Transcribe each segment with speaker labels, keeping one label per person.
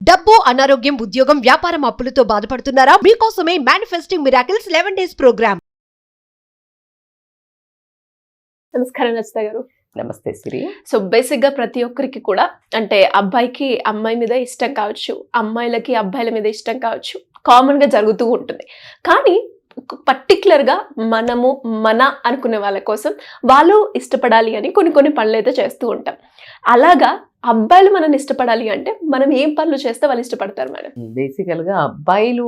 Speaker 1: డబ్బు, అనారోగ్యం, ఉద్యోగం, వ్యాపారం, అప్పులతో బాధపడుతున్నారా? మీకోసమే మేనిఫెస్టింగ్ మిరాకిల్స్ 11 days ప్రోగ్రామ్.
Speaker 2: నమస్కారం రచిత గారు.
Speaker 3: నమస్తే సిరి.
Speaker 2: సో బేసిక్ గా ప్రతి ఒక్కరికి కూడా అంటే అబ్బాయికి అమ్మాయి మీద ఇష్టం కావచ్చు, అమ్మాయిలకి అబ్బాయిల మీద ఇష్టం కావచ్చు, కామన్ గా జరుగుతూ ఉంటుంది. కానీ పర్టికులర్ గా మనము మన అనుకునే వాళ్ళ కోసం వాళ్ళు ఇష్టపడాలి అని కొన్ని పనులు అయితే చేస్తూ ఉంటాం. అలాగా అబ్బాయిలు మనల్ని ఇష్టపడాలి అంటే మనం ఏం పనులు చేస్తే వాళ్ళు ఇష్టపడతారు మేడం?
Speaker 3: బేసికల్ గా అబ్బాయిలు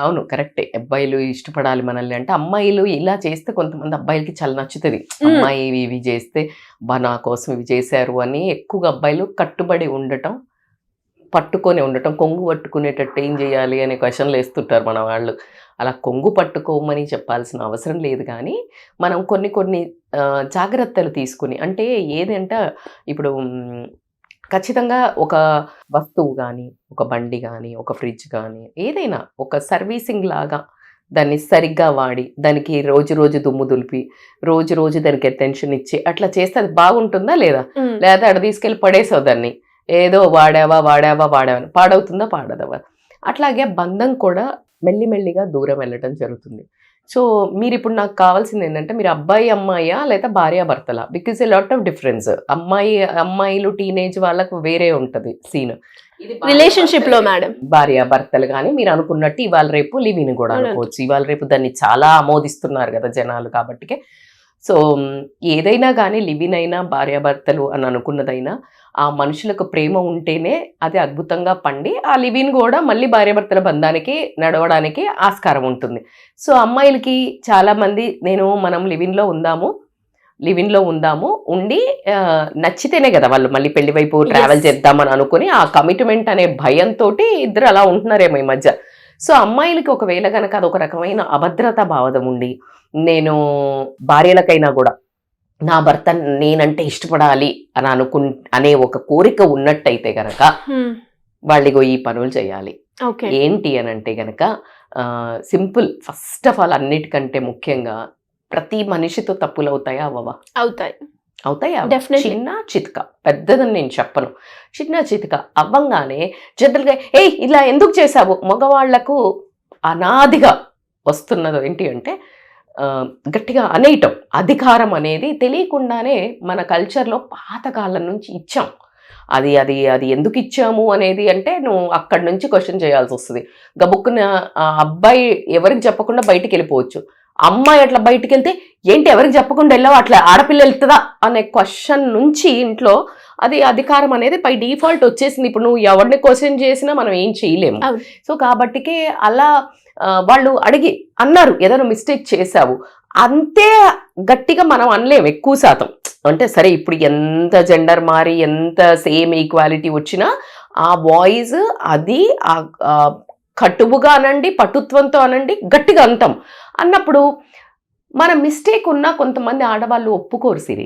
Speaker 3: అవును కరెక్టే, అబ్బాయిలు ఇష్టపడాలి మనల్ని అంటే అమ్మాయిలు ఇలా చేస్తే కొంతమంది అబ్బాయిలకి చాలా నచ్చుతుంది. అమ్మాయి ఇవి చేస్తే నా కోసం ఇవి చేశారు అని ఎక్కువగా అబ్బాయిలు కట్టుబడి ఉండటం, పట్టుకొని ఉండటం, కొంగు పట్టుకునేటట్టు ఏం చేయాలి అనే క్వశ్చన్లు వేస్తుంటారు మన వాళ్ళు. అలా కొంగు పట్టుకోమని చెప్పాల్సిన అవసరం లేదు, కానీ మనం కొన్ని జాగ్రత్తలు తీసుకుని, అంటే ఏదంటే ఇప్పుడు ఖచ్చితంగా ఒక వస్తువు కానీ, ఒక బండి కానీ, ఒక ఫ్రిడ్జ్ కానీ, ఏదైనా ఒక సర్వీసింగ్ లాగా దాన్ని సరిగ్గా వాడి దానికి రోజు దుమ్ము దులిపి రోజు దానికి అటెన్షన్ ఇచ్చి అట్లా చేస్తే అది బాగుంటుందా లేదా? లేదా అక్కడ తీసుకెళ్ళి పడేసావు దాన్ని, ఏదో వాడావా పాడవుతుందా పాడదవా? అట్లాగే బంధం కూడా మెల్లిమెల్లిగా దూరం వెళ్ళటం జరుగుతుంది. సో మీరు ఇప్పుడు నాకు కావాల్సింది ఏంటంటే మీరు అబ్బాయి అమ్మాయా లేదా భార్యాభర్తలా? Because a lot of difference. అమ్మాయిలు టీనేజ్ వాళ్ళకు వేరే ఉంటుంది సీన్.
Speaker 2: రిలేషన్షిప్ లో మేడం
Speaker 3: భార్యాభర్తలు కానీ మీరు అనుకున్నట్టు ఇవాళ రేపు లివిన్ కూడా అనుకోవచ్చు. ఇవాళ రేపు దాన్ని చాలా ఆమోదిస్తున్నారు కదా జనాలు. కాబట్టి సో ఏదైనా కానీ లివిన్ అయినా భార్యాభర్తలు అని అనుకున్నదైనా ఆ మనుషులకు ప్రేమ ఉంటేనే అది అద్భుతంగా పండి ఆ లివిన్ కూడా మళ్ళీ భార్యాభర్తల బంధానికి నడవడానికి ఆస్కారం ఉంటుంది. సో అమ్మాయిలకి చాలామంది మనం లివిన్లో ఉందాము ఉండి నచ్చితేనే కదా వాళ్ళు మళ్ళీ పెళ్లి వైపు ట్రావెల్ చేద్దామని అనుకుని ఆ కమిట్మెంట్ అనే భయంతో ఇద్దరు అలా ఉంటున్నారేమో ఈ మధ్య. సో అమ్మాయిలకి ఒకవేళ కనుక అదొక రకమైన అభద్రతా భావం ఉండి, నేను భార్యలకైనా కూడా నా భర్త నేనంటే ఇష్టపడాలి అని అనే ఒక కోరిక ఉన్నట్టయితే గనక వాళ్ళిగో ఈ పనులు చేయాలి. ఏంటి అని అంటే గనక సింపుల్. ఫస్ట్ ఆఫ్ ఆల్ అన్నిటికంటే ముఖ్యంగా ప్రతి మనిషితో తప్పులు అవుతాయా అవ్వవా? అవుతాయా? చిన్న చితక, పెద్దదని నేను చెప్పను, చిన్న చితక అవ్వంగానే జనరల్గా ఇలా ఎందుకు చేశావు? మగవాళ్లకు అనాదిగా వస్తున్నది ఏంటి అంటే గట్టిగా అనేయటం. అధికారం అనేది తెలియకుండానే మన కల్చర్లో పాతకాలం నుంచి ఇచ్చాం. అది అది అది ఎందుకు ఇచ్చాము అనేది అంటే నువ్వు అక్కడి నుంచి క్వశ్చన్ చేయాల్సి వస్తుంది. గబుక్కున అబ్బాయి ఎవరికి చెప్పకుండా బయటికి వెళ్ళిపోవచ్చు, అమ్మాయి అట్లా బయటికి వెళ్తే ఏంటి ఎవరికి చెప్పకుండా వెళ్ళావు, అట్లా ఆడపిల్ల వెళ్తుందా అనే క్వశ్చన్ నుంచి ఇంట్లో అది అధికారం అనేది పై డిఫాల్ట్ వచ్చేసింది. ఇప్పుడు నువ్వు ఎవరిని క్వశ్చన్ చేసినా మనం ఏం చేయలేము. సో కాబట్టికే అలా వాళ్ళు అడిగి అన్నారు ఏదైనా మిస్టేక్ చేశావు అంతే గట్టిగా మనం అనలేము ఎక్కువ శాతం. అంటే సరే ఇప్పుడు ఎంత జెండర్ మారి ఎంత సేమ్ ఈక్వాలిటీ వచ్చినా ఆ వాయిస్ అది కటువుగా అనండి, పటుత్వంతో అనండి, గట్టిగా అంటాం. అన్నప్పుడు మన మిస్టేక్ ఉన్నా కొంతమంది ఆడవాళ్ళు ఒప్పుకోరు సిరి.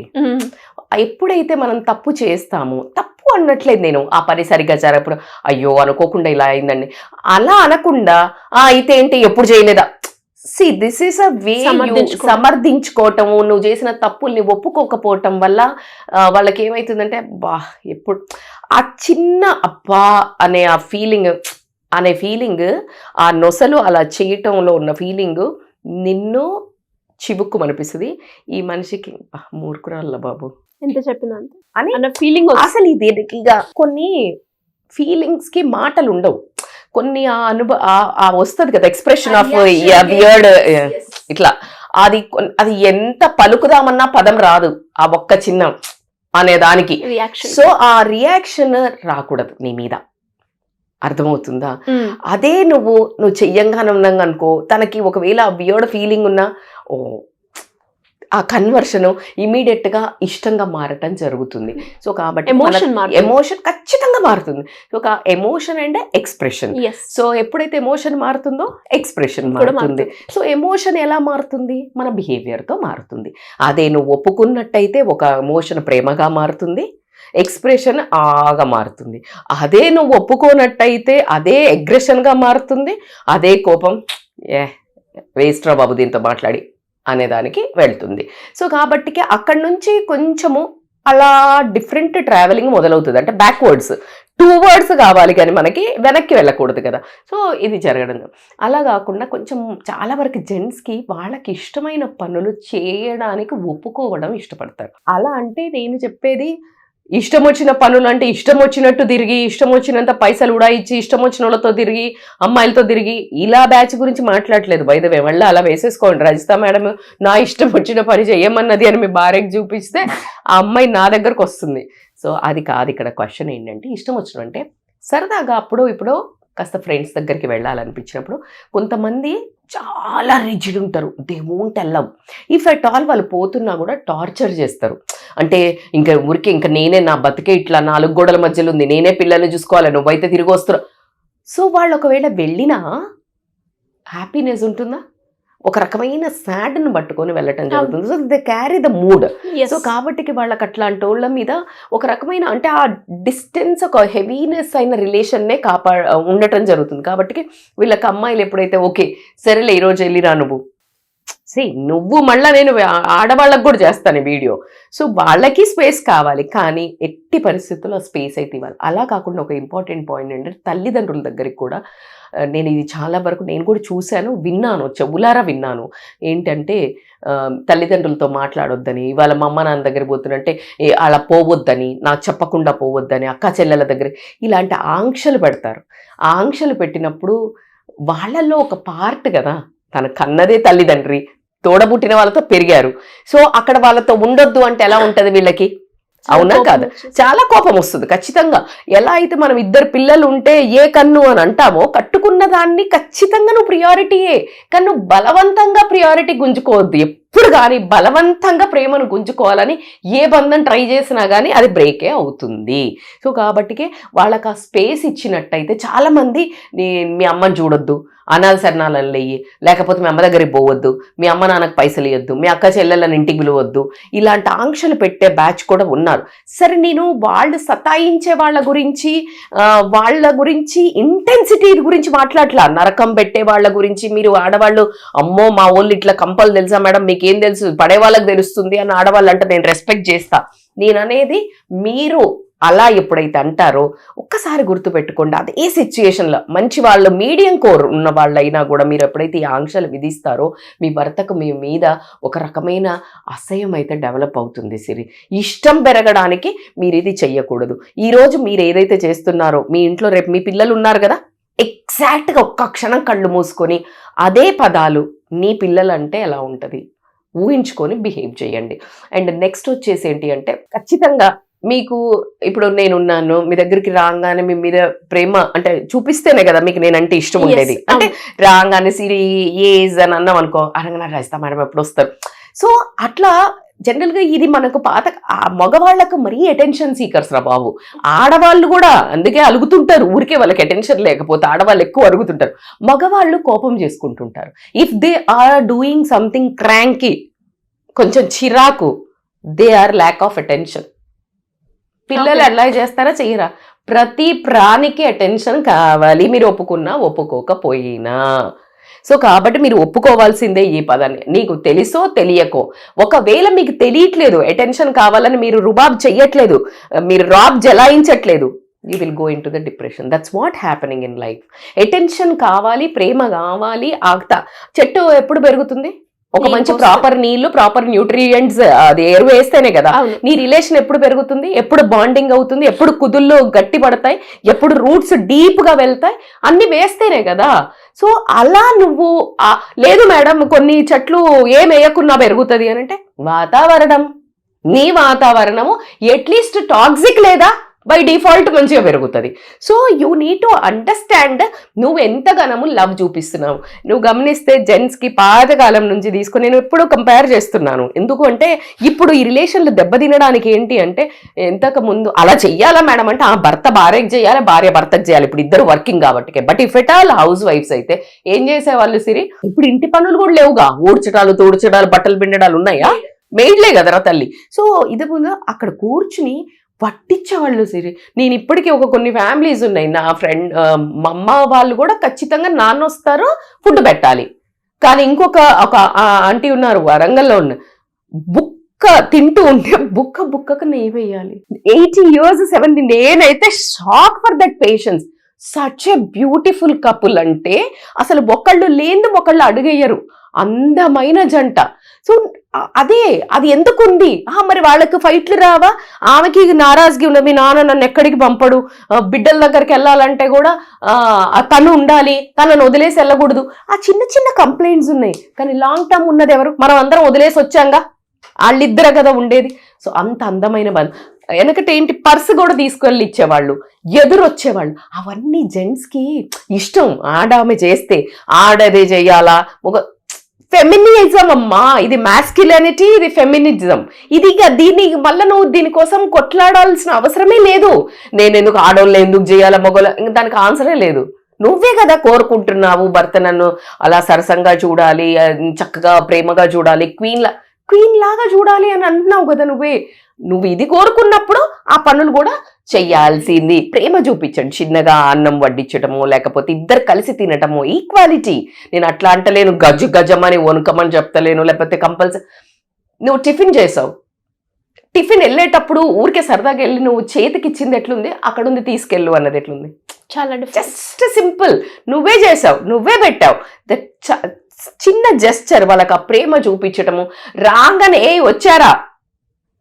Speaker 3: ఎప్పుడైతే మనం తప్పు చేస్తామో, తప్పు అన్నట్లేదు నేను, ఆ పని సరిగ్గా జరగప్పుడు అయ్యో అనుకోకుండా ఇలా అయిందండి అలా అనకుండా అయితే ఏంటి ఎప్పుడు చేయలేదా? సి దిస్ ఈస్ అ వే సమర్థించుకోవటము. నువ్వు చేసిన తప్పుల్ని ఒప్పుకోకపోవటం వల్ల వాళ్ళకి ఏమవుతుందంటే ఎప్పుడు ఆ చిన్న అబ్బా అనే ఆ ఫీలింగ్ ఆ నొసలు అలా చేయటంలో ఉన్న ఫీలింగ్ నిన్ను చివుక్కుమనిపిస్తుంది. ఈ మనిషికి మూర్ఖురాళ్ళ బాబు
Speaker 2: ఎంత చెప్పినా
Speaker 3: అని ఫీలింగ్. అసలు ఇది కొన్ని ఫీలింగ్స్ కి మాటలు ఉండవు, కొన్ని వస్తుంది కదా ఎక్స్ప్రెషన్ ఆఫ్ బియర్డ్ ఇట్లా. అది ఎంత పలుకుదామన్నా పదం రాదు ఆ ఒక్క చిన్న అనే దానికి. సో ఆ రియాక్షన్ రాకూడదు నీ మీద, అర్థమవుతుందా? అదే నువ్వు చెయ్యంగానే ఉన్నాగా అనుకో, తనకి ఒకవేళ బియర్డ్ ఫీలింగ్ ఉన్నా ఆ కన్వర్షన్ ఇమీడియట్ గా ఇష్టంగా మారటం జరుగుతుంది. సో కాబట్టి ఎమోషన్ ఖచ్చితంగా మారుతుంది. ఒక ఎమోషన్ అండ్ ఎక్స్ప్రెషన్. సో ఎప్పుడైతే ఎమోషన్ మారుతుందో ఎక్స్ప్రెషన్ మారుతుంది. సో ఎమోషన్ ఎలా మారుతుంది? మన బిహేవియర్ తో మారుతుంది. అదే నువ్వు ఒప్పుకున్నట్టయితే ఒక ఎమోషన్ ప్రేమగా మారుతుంది, ఎక్స్ప్రెషన్ ఆగా మారుతుంది. అదే నువ్వు ఒప్పుకోనట్టయితే అదే అగ్రెషన్గా మారుతుంది, అదే కోపం వేస్ట్ రా బాబు దీంతో మాట్లాడి అనేదానికి వెళ్తుంది. సో కాబట్టి అక్కడి నుంచి కొంచెము అలా డిఫరెంట్ ట్రావెలింగ్ మొదలవుతుంది. అంటే బ్యాక్వర్డ్స్ 2 words కావాలి కానీ మనకి వెనక్కి వెళ్ళకూడదు కదా. సో ఇది జరగడం అలా కాకుండా కొంచెం చాలా వరకు జెంట్స్కి వాళ్ళకి ఇష్టమైన పనులు చేయడానికి ఒప్పుకోవడం ఇష్టపడతారు. అలా అంటే నేను చెప్పేది ఇష్టం వచ్చిన పనులు అంటే ఇష్టం వచ్చినట్టు తిరిగి ఇష్టం వచ్చినంత పైసలు ఉడాయించి ఇష్టం వచ్చిన వాళ్ళతో తిరిగి అమ్మాయిలతో తిరిగి ఇలా బ్యాచ్ గురించి మాట్లాడలేదు. బై ద వే మళ్ళీ అలా వేసేసుకోండి. రజిత మేడం నా ఇష్టం వచ్చిన పని చేయమన్నది అని మీ భార్యకి చూపిస్తే ఆ అమ్మాయి నా దగ్గరకు వస్తుంది. సో అది కాదు ఇక్కడ క్వశ్చన్. ఏంటంటే ఇష్టం వచ్చినంటే సరదాగా అప్పుడో ఇప్పుడో కాస్త ఫ్రెండ్స్ దగ్గరికి వెళ్ళాలనిపించినప్పుడు కొంతమంది చాలా రిజిడ్ ఉంటారు. They won't allow. If at all వాళ్ళు పోతున్నా కూడా టార్చర్ చేస్తారు. అంటే ఇంకా ఊరికే ఇంకా నేనే నా బతికే ఇట్లా 4 గోడల మధ్యలో ఉంది, నేనే పిల్లల్ని చూసుకోవాలి, నువ్వైతే తిరిగి వస్తున్నావు. సో వాళ్ళు ఒకవేళ వెళ్ళినా హ్యాపీనెస్ ఉంటుందా? ఒక రకమైన సాడ్ను పట్టుకొని వెళ్ళటం జరుగుతుంది. So they carry the mood. So కాబట్టి వాళ్ళకి అట్లాంటి వాళ్ళ మీద ఒక రకమైన అంటే ఆ డిస్టెన్స్ ఒక హెవీనెస్ అయిన రిలేషన్నే ఉండటం జరుగుతుంది. కాబట్టి వీళ్ళకి అమ్మాయిలు ఎప్పుడైతే ఓకే సరేలే ఈరోజు వెళ్ళిరా నువ్వు మళ్ళీ నేను ఆడవాళ్ళకు కూడా చేస్తాను వీడియో. సో వాళ్ళకి స్పేస్ కావాలి కానీ ఎట్టి పరిస్థితుల్లో స్పేస్ అయితే ఇవ్వాలి. అలా కాకుండా ఒక ఇంపార్టెంట్ పాయింట్ ఏంటంటే తల్లిదండ్రుల దగ్గరికి కూడా నేను ఇది చాలా వరకు నేను కూడా చూశాను, విన్నాను, చెవులారా విన్నాను. ఏంటంటే తల్లిదండ్రులతో మాట్లాడొద్దని, వాళ్ళ మా అమ్మ నాన్న దగ్గర పోతున్నంటే అలా పోవద్దని, నాకు చెప్పకుండా పోవద్దని, అక్క చెల్లెల దగ్గర ఇలాంటి ఆంక్షలు పెడతారు. ఆ ఆంక్షలు పెట్టినప్పుడు వాళ్ళల్లో ఒక పార్ట్ కదా, తన కన్నదే తల్లిదండ్రి, తోడబుట్టిన వాళ్ళతో పెరిగారు. సో అక్కడ వాళ్ళతో ఉండొద్దు అంటే ఎలా ఉంటది వీళ్ళకి? అవునా కాదు? చాలా కోపం వస్తుంది ఖచ్చితంగా. ఎలా అయితే మనం 2 పిల్లలు ఉంటే ఏ కన్ను అని అంటామో కట్టుకున్న దాన్ని ఖచ్చితంగా నువ్వు ప్రియారిటీయే, కానీ నువ్వు బలవంతంగా ప్రియారిటీ గుంజుకోవద్దు. ఎప్పుడు కానీ బలవంతంగా ప్రేమను గుంజుకోవాలని ఏ బంధం ట్రై చేసినా కానీ అది బ్రేకే అవుతుంది. సో కాబట్టికే వాళ్ళకి ఆ స్పేస్ ఇచ్చినట్టయితే చాలామంది మీ అమ్మని చూడొద్దు, అనాథ శరణాలను లేయి, లేకపోతే మీ అమ్మ దగ్గరికి పోవద్దు, మీ అమ్మ నాన్నకు పైసలు ఇవ్వద్దు, మీ అక్క చెల్లెళ్ళని ఇంటికి పిలవద్దు, ఇలాంటి ఆంక్షలు పెట్టే బ్యాచ్ కూడా ఉన్నారు. సరే నేను వాళ్ళు సతాయించే వాళ్ళ గురించి ఇంటెన్సిటీ గురించి మాట్లాడట్లా, నరకం పెట్టే వాళ్ళ గురించి. మీరు ఆడవాళ్ళు అమ్మో మా వాళ్ళు ఇట్లా కంపలు తెలుసా మేడం, మీకేం తెలుసు, పడే వాళ్ళకి తెలుస్తుంది అని ఆడవాళ్ళు అంటే నేను రెస్పెక్ట్ చేస్తా. నేననేది మీరు అలా ఎప్పుడైతే అంటారో ఒక్కసారి గుర్తుపెట్టుకోండి, అదే సిచ్యుయేషన్లో మంచి వాళ్ళు మీడియం కోర్ ఉన్న వాళ్ళైనా కూడా మీరు ఎప్పుడైతే ఈ ఆంక్షలు విధిస్తారో మీ భర్తకు మీ మీద ఒక రకమైన అసహ్యం అయితే డెవలప్ అవుతుంది. ఇష్టం పెరగడానికి మీరు ఇది చెయ్యకూడదు. ఈరోజు మీరు ఏదైతే చేస్తున్నారో మీ ఇంట్లో రేపు మీ పిల్లలు ఉన్నారు కదా, ఎగ్జాక్ట్గా ఒక్క క్షణం కళ్ళు మూసుకొని అదే పదాలు నీ పిల్లలంటే ఎలా ఉంటుంది ఊహించుకొని బిహేవ్ చేయండి. అండ్ నెక్స్ట్ వచ్చేసి ఏంటి అంటే ఖచ్చితంగా మీకు ఇప్పుడు నేనున్నాను, మీ దగ్గరికి రాగానే మీ మీద ప్రేమ అంటే చూపిస్తేనే కదా మీకు నేనంటే ఇష్టం ఉండేది. అంటే రాగానే ఏజ్ అని అన్నాం అనుకో, అనగా రాస్తా మేడం ఎప్పుడు వస్తారు. సో అట్లా జనరల్గా ఇది మనకు మగవాళ్ళకు మరీ అటెన్షన్ సీకర్స్ రా బాబు. ఆడవాళ్ళు కూడా అందుకే అలుగుతుంటారు, ఊరికే వాళ్ళకి అటెన్షన్ లేకపోతే ఆడవాళ్ళు ఎక్కువ అరుగుతుంటారు. మగవాళ్ళు కోపం చేసుకుంటుంటారు. If they are doing something cranky, కొంచెం చిరాకు, they are lack of attention. పిల్లలు ఎలా చేస్తారా చెయ్యరా? ప్రతి ప్రాణికి అటెన్షన్ కావాలి, మీరు ఒప్పుకున్నా ఒప్పుకోకపోయినా. సో కాబట్టి మీరు ఒప్పుకోవాల్సిందే ఈ పదాన్ని, నీకు తెలుసో తెలియకో. ఒకవేళ మీకు తెలియట్లేదు అటెన్షన్ కావాలని, మీరు రుబాబ్ చెయ్యట్లేదు, మీరు రాబ్ జలాయించట్లేదు, you will go in to the depression. That's what happening in life. Attention కావాలి, ప్రేమ కావాలి. ఆగుతా చెట్టు ఎప్పుడు పెరుగుతుంది? ఒక మంచి ప్రాపర్ నీళ్లు, ప్రాపర్ న్యూట్రియంట్స్ అది ఎరువు వేస్తేనే కదా. నీ రిలేషన్ ఎప్పుడు పెరుగుతుంది, ఎప్పుడు బాండింగ్ అవుతుంది, ఎప్పుడు కుదుళ్ళు గట్టి పడతాయి, ఎప్పుడు రూట్స్ డీప్ గా వెళ్తాయి, అన్ని వేస్తేనే కదా. సో అలా నువ్వు లేదు మేడం కొన్ని చెట్లు ఏం వేయకున్నా పెరుగుతుంది అని అంటే, వాతావరణం, నీ వాతావరణము ఎట్లీస్ట్ టాక్సిక్ లేదా బై డిఫాల్ట్ మంచిగా పెరుగుతుంది. So you need to understand నువ్వు ఎంతగానో లవ్ చూపిస్తున్నావు. నువ్వు గమనిస్తే జెంట్స్కి పాతకాలం నుంచి తీసుకొని నేను ఎప్పుడూ కంపేర్ చేస్తున్నాను. ఎందుకు అంటే ఇప్పుడు ఈ రిలేషన్లు దెబ్బతినడానికి ఏంటి అంటే, ఎంతకు ముందు అలా చెయ్యాలా మేడం అంటే ఆ భర్త భార్యకి చేయాలి, భార్య భర్తకు చేయాలి, ఇప్పుడు ఇద్దరు వర్కింగ్ కాబట్టి. బట్ ఇఫ్ ఎట్ ఆల్ హౌస్ వైఫ్స్ అయితే ఏం చేసేవాళ్ళు ఇప్పుడు ఇంటి పనులు కూడా లేవుగా, ఊడ్చడాలు తోడ్చడాలు బట్టలు పిండడాలు ఉన్నాయా? మెయిడ్లే కదరా తల్లి. సో ఇది ముందు అక్కడ కూర్చుని పట్టించేవాళ్ళు. నేను ఇప్పటికీ కొన్ని ఫ్యామిలీస్ ఉన్నాయి, నా ఫ్రెండ్ మా అమ్మ వాళ్ళు కూడా ఖచ్చితంగా నాన్న వస్తారు ఫుడ్ పెట్టాలి. కానీ ఇంకొక ఆంటీ ఉన్నారు వరంగల్లో ఉన్న, తింటూ ఉంటే బుక్కకు నెయ్యి వేయాలి. 80 years 70, నేనైతే shock for that patience. Such a beautiful couple. అంటే అసలు ఒకళ్ళు లేని ఒకళ్ళు అడుగేయరు, అందమైన జంట. సో అది ఎందుకుంది? మరి వాళ్ళకి ఫైట్లు రావా? ఆమెకి నారాజ్గి ఉన్న, మీ నాన్న నన్ను ఎక్కడికి పంపడు, బిడ్డల దగ్గరికి వెళ్ళాలంటే కూడా తను ఉండాలి, తనను వదిలేసి వెళ్ళకూడదు. ఆ చిన్న చిన్న కంప్లైంట్స్ ఉన్నాయి. కానీ లాంగ్ టర్మ్ ఉన్నది ఎవరు? మనం అందరం వదిలేసి వచ్చాంగా, వాళ్ళిద్దరే కదా ఉండేది. సో అంత అందమైన బంధం. వెనకటి ఏంటి, పర్సు కూడా తీసుకెళ్ళి ఇచ్చేవాళ్ళు, ఎదురొచ్చేవాళ్ళు. అవన్నీ జెంట్స్ కి ఇష్టం. ఆమె చేస్తే ఆడదే చెయ్యాలా, ఒక ఫెమినిజం అమ్మా. ఇది మాస్క్యులానిటీ, ఇది ఫెమినిజం. దీన్ని మళ్ళీ నువ్వు దీనికోసం కొట్లాడాల్సిన అవసరమే లేదు. నేను ఎందుకు ఆడవాళ్ళు ఎందుకు చేయాలా, మగవాళ్ళ, దానికి ఆన్సరే లేదు. నువ్వే కదా కోరుకుంటున్నావు భర్త నన్ను అలా సరసంగా చూడాలి, చక్కగా ప్రేమగా చూడాలి, క్వీన్ లాగా చూడాలి అని అంటున్నావు కదా. నువ్వు ఇది కోరుకున్నప్పుడు ఆ పనులు కూడా చెయ్యాల్సింది. ప్రేమ చూపించండి, చిన్నగా అన్నం వడ్డించటమో, లేకపోతే ఇద్దరు కలిసి తినటమో, ఈక్వాలిటీ. నేను అట్లా అంటలేను, గజమని వణుకమని చెప్తలేను, లేకపోతే కంపల్సరీ. నువ్వు టిఫిన్ చేసావు, టిఫిన్ వెళ్ళేటప్పుడు ఊరికే సరదాగా వెళ్ళి నువ్వు చేతికి ఇచ్చింది ఎట్లుంది, అక్కడ ఉంది తీసుకెళ్ళు అన్నది ఎట్లుంది?
Speaker 2: చాలా
Speaker 3: జస్ట్ సింపుల్. నువ్వే చేసావు, నువ్వే పెట్టావు. చిన్న జెస్చర్, వాళ్ళకి ఆ ప్రేమ చూపించటము. రాగానే వచ్చారా,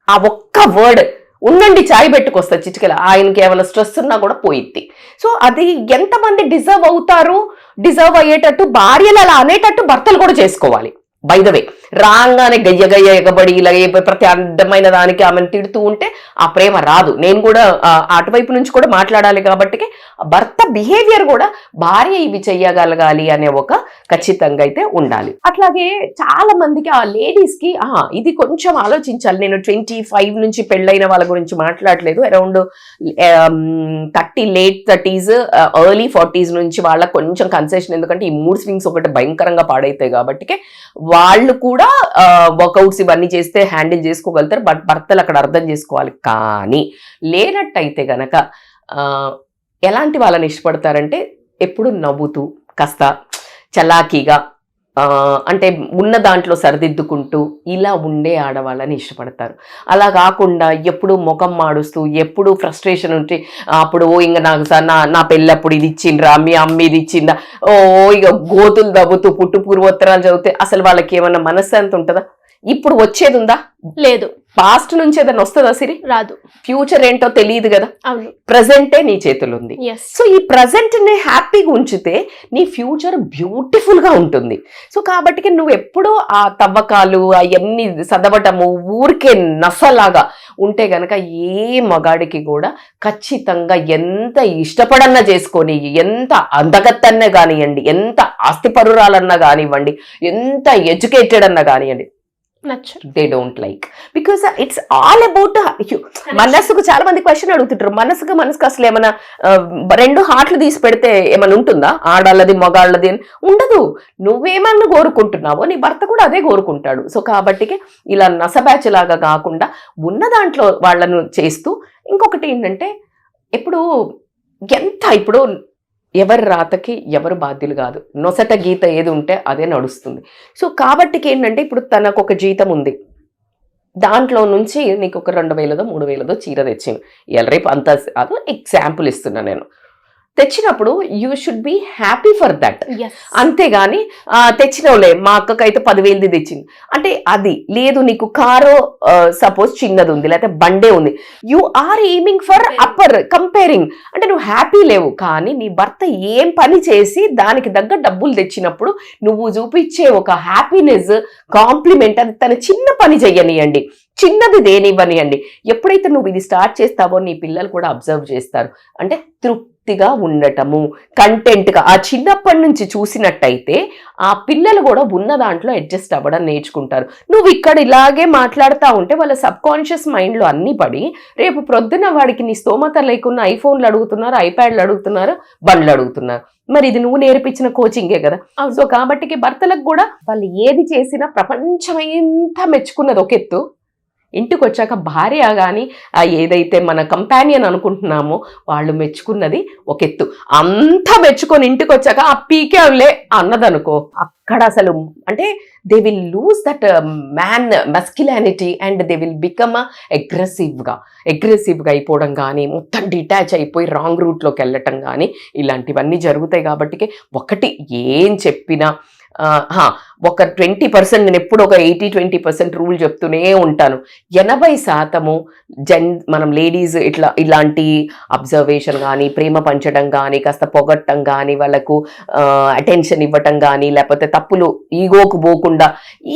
Speaker 3: ఆ ఒక్క వర్డ్, ఉండండి చాయ్ పెట్టుకొస్తా చిటికెల, ఆయనకి ఏమైనా స్ట్రెస్ ఉన్నా కూడా పోయిద్ది. సో అది ఎంతమంది డిజర్వ్ అయ్యేటట్టు భార్యలు అలా అనేటట్టు భర్తలు కూడా చేసుకోవాలి. బై ద వే, రాగానే గయ్య ఎగబడి ఇలా ప్రతి అడ్డమైన దానికి ఆమెను తిడుతూ ఉంటే ఆ ప్రేమ రాదు. నేను కూడా అటువైపు నుంచి కూడా మాట్లాడాలి కాబట్టి భర్త బిహేవియర్ కూడా భార్య ఇవి చెయ్యగలగాలి అనే ఒక ఖచ్చితంగా అయితే ఉండాలి. అట్లాగే చాలా మందికి ఆ లేడీస్ కి ఇది కొంచెం ఆలోచించాలి. నేను 25 నుంచి పెళ్ళైన వాళ్ళ గురించి మాట్లాడలేదు, around 30 late 30s early 40s నుంచి వాళ్ళకి కొంచెం కన్సెషన్. ఎందుకంటే ఈ మూడ్ స్వింగ్స్ ఒకటి భయంకరంగా పాడైతాయి కాబట్టి వాళ్ళు కూడా వర్కౌట్స్ ఇవన్నీ చేస్తే హ్యాండిల్ చేసుకోగలుగుతారు. బట్ భర్తలు అక్కడ అర్థం చేసుకోవాలి. కానీ లేనట్టయితే గనక ఎలాంటి వాళ్ళని ఇష్టపడతారంటే, ఎప్పుడు నవ్వుతూ కాస్త చలాకీగా, అంటే ఉన్న దాంట్లో సరిదిద్దుకుంటూ ఇలా ఉండే ఆడవాళ్ళని ఇష్టపడతారు. అలా కాకుండా ఎప్పుడు ముఖం మాడుస్తూ, ఎప్పుడు ఫ్రస్ట్రేషన్ ఉంటే, అప్పుడు ఇంకా నాకు నా పెళ్ళప్పుడు ఇది ఇచ్చిండ్రా, మీ అమ్మ ఇది ఇచ్చిందా, ఇక గోతులు దవ్వుతూ పుట్టు పూర్వోత్తరాలు చదివితే అసలు వాళ్ళకి ఏమన్నా మనశ్శాంతి ఉంటుందా? ఇప్పుడు వచ్చేది ఉందా?
Speaker 2: లేదు.
Speaker 3: పాస్ట్ నుంచి ఏదైనా వస్తుందా సిరి?
Speaker 2: రాదు.
Speaker 3: ఫ్యూచర్ ఏంటో తెలియదు కదా. ప్రజెంటే నీ చేతులు ఉంది. సో ఈ ప్రజెంట్ ని హ్యాపీగా ఉంచితే నీ ఫ్యూచర్ బ్యూటిఫుల్ గా ఉంటుంది. సో కాబట్టి నువ్వు ఎప్పుడూ ఆ తవ్వకాలు అవన్నీ చదవటము ఊరికే నసలాగా ఉంటే గనక ఏ మగాడికి కూడా ఖచ్చితంగా ఎంత ఇష్టపడన్నా చేసుకొని, ఎంత అందగత్తన్నా కానివ్వండి, ఎంత ఆస్తిపరురాలన్నా కానివ్వండి, ఎంత ఎడ్యుకేటెడ్ అన్నా కానివ్వండి, they don't like. Because it's all about మనసుకు. చాలా మంది క్వశ్చన్ అడుగుతుంటారు, మనసుకు అసలు ఏమైనా 2 హార్ట్లు తీసి పెడితే ఏమైనా ఉంటుందా? ఆడాళ్ళది మగాళ్ళది అని ఉండదు. నువ్వేమన్నా కోరుకుంటున్నావో నీ భర్త కూడా అదే కోరుకుంటాడు. సో కాబట్టి ఇలా నసబ్యాచ్ లాగా కాకుండా ఉన్న దాంట్లో వాళ్ళను చేస్తూ, ఇంకొకటి ఏంటంటే ఇప్పుడు ఎవరి రాతకి ఎవరు బాధ్యులు కాదు. నొసట గీత ఏది ఉంటే అదే నడుస్తుంది. సో కాబట్టి ఏంటంటే, ఇప్పుడు తనకు ఒక జీతం ఉంది, దాంట్లో నుంచి నీకు ఒక 2000 3000 చీర తెచ్చింది. రేపు అంత అదో ఎగ్జాంపుల్ ఇస్తున్నా నేను. తెచ్చినప్పుడు you should be happy for that. అంతేగాని తెచ్చినవులే, మా అక్కకైతే 10,000 తెచ్చింది అంటే అది లేదు. నీకు కారు సపోజ్ చిన్నది ఉంది, లేకపోతే బండే ఉంది, you are aiming for upper, comparing. అంటే నువ్వు హ్యాపీ లేవు. కానీ నీ భర్త ఏం పని చేసి దానికి దగ్గర డబ్బులు తెచ్చినప్పుడు నువ్వు చూపించే ఒక హ్యాపీనెస్, కాంప్లిమెంట్, అది తన చిన్న పని చెయ్యనియండి, చిన్నది దేనివ్వనియండి. ఎప్పుడైతే నువ్వు ఇది స్టార్ట్ చేస్తావో నీ పిల్లలు కూడా అబ్జర్వ్ చేస్తారు. అంటే తృప్తిగా ఉండటము, కంటెంట్గా ఆ చిన్నప్పటి నుంచి చూసినట్టయితే ఆ పిల్లలు కూడా ఉన్న దాంట్లో అడ్జస్ట్ అవ్వడం నేర్చుకుంటారు. నువ్వు ఇక్కడ ఇలాగే మాట్లాడుతూ ఉంటే వాళ్ళ సబ్ కాన్షియస్ మైండ్లో అన్ని పడి రేపు ప్రొద్దున వాడికి నీ స్తోమత లేకున్నా ఐఫోన్లు అడుగుతున్నారు, ఐప్యాడ్లు అడుగుతున్నారు, బండ్లు అడుగుతున్నారు. మరి ఇది నువ్వు నేర్పించిన కోచింగే కదా. సో కాబట్టి భర్తలకు కూడా వాళ్ళు ఏది చేసినా ప్రపంచం ఎంత మెచ్చుకున్నది ఒక ఎత్తు, ఇంటికి వచ్చాక భార్య కానీ ఏదైతే మన కంపానియన్ అనుకుంటున్నామో వాళ్ళు మెచ్చుకున్నది ఒక ఎత్తు, అంతా మెచ్చుకొని ఇంటికి వచ్చాక ఆ పీకేవ్లే అన్నదనుకో, అక్కడ అసలు అంటే they will lose that man masculinity and they will become అగ్రెసివ్గా అయిపోవడం కానీ, మొత్తం డిటాచ్ అయిపోయి రాంగ్ రూట్లోకి వెళ్ళటం కానీ ఇలాంటివన్నీ జరుగుతాయి. కాబట్టి ఒకటి ఏం చెప్పినా ఒక 20%, నేను ఎప్పుడు ఒక 80-20% రూల్ చెప్తూనే ఉంటాను. 80% మనం లేడీస్ ఇలాంటి అబ్జర్వేషన్ కానీ, ప్రేమ పంచడం కానీ, కాస్త పొగట్టం కానీ, వాళ్ళకు అటెన్షన్ ఇవ్వటం కానీ, లేకపోతే తప్పులు ఈగోకు పోకుండా,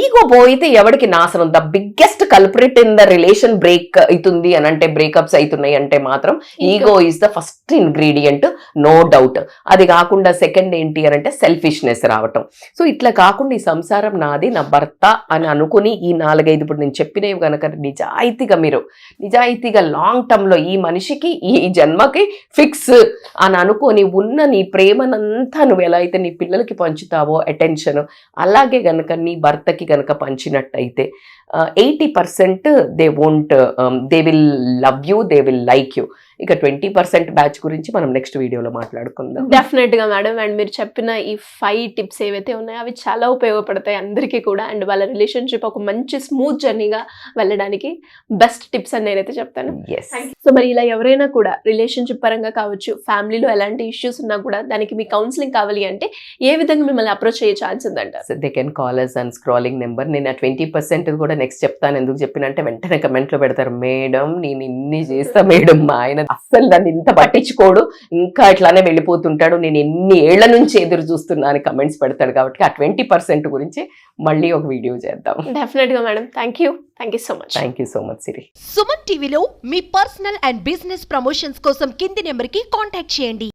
Speaker 3: ఈగో పోయితే ఎవరికి నాశనం. The biggest culprit in the relation break అవుతుంది అని అంటే, బ్రేకప్స్ అవుతున్నాయి అంటే మాత్రం ego is the first ingredient, no doubt. అది కాకుండా సెకండ్ ఏంటి అని అంటే సెల్ఫిష్నెస్ రావటం. సో ఇట్లా కాకుండా ఈ సంసారం నాది, నా భర్త అని అనుకుని ఈ 4-5 ఇప్పుడు నేను చెప్పినవి కనుక నిజాయితీగా లాంగ్ టర్మ్ లో ఈ మనిషికి ఈ జన్మకి ఫిక్స్ అని అనుకొని ఉన్న నీ ప్రేమనంతా నువ్వు ఎలా అయితే నీ పిల్లలకి పంచుతావో అటెన్షన్, అలాగే గనక నీ భర్తకి గనక పంచినట్టయితే 80% they will love you, they will like you. ఇక 20% బ్యాచ్ గురించి మనం నెక్స్ట్ వీడియోలో మాట్లాడుకుందాం.
Speaker 2: డెఫినెట్ గా మేడం. అండ్ మీరు చెప్పిన ఈ 5 టిప్స్ ఏవైతే ఉన్నాయో అవి చాలా ఉపయోగపడతాయి అందరికీ కూడా. అండ్ వాళ్ళ రిలేషన్షిప్ ఒక మంచి స్మూత్ జర్నీగా వెళ్ళడానికి బెస్ట్ టిప్స్ అని నేనైతే చెప్తాను. సో మరి ఇలా ఎవరైనా కూడా రిలేషన్షిప్ పరంగా కావచ్చు, ఫ్యామిలీలో ఎలాంటి ఇష్యూస్ ఉన్నా కూడా దానికి మీ కౌన్సిలింగ్ కావాలి అంటే ఏ విధంగా మిమ్మల్ని అప్రోచ్ అయ్యే ఛాన్స్ ఉందంటారు?
Speaker 3: They can call us and scrolling number. నేను ఆ 20% కూడా నెక్స్ట్ చెప్తాను. ఎందుకు చెప్పినంటే వెంటనే కమెంట్లో పెడతారు, మేడం నేను ఇన్ని చేస్తా మేడం, మా ఆయన అస్సలు దాన్ని ఇంత పట్టించుకోడు, ఇంకా ఇట్లానే వెళ్ళిపోతుంటాడు, నేను ఎన్ని ఏళ్ల నుంచి ఎదురు చూస్తున్నా అని కమెంట్స్ పెడతాడు. కాబట్టి ఆ 20% గురించి మళ్ళీ ఒక వీడియో చేద్దాం.
Speaker 2: డెఫినెట్ గా madam. Thank you so much.
Speaker 3: Thank you so much Siri.
Speaker 1: Suman టీవీలో మీ పర్సనల్ అండ్ బిజినెస్ ప్రమోషన్స్ కోసం కింది నెంబర్కి కాంటాక్ట్ చేయండి.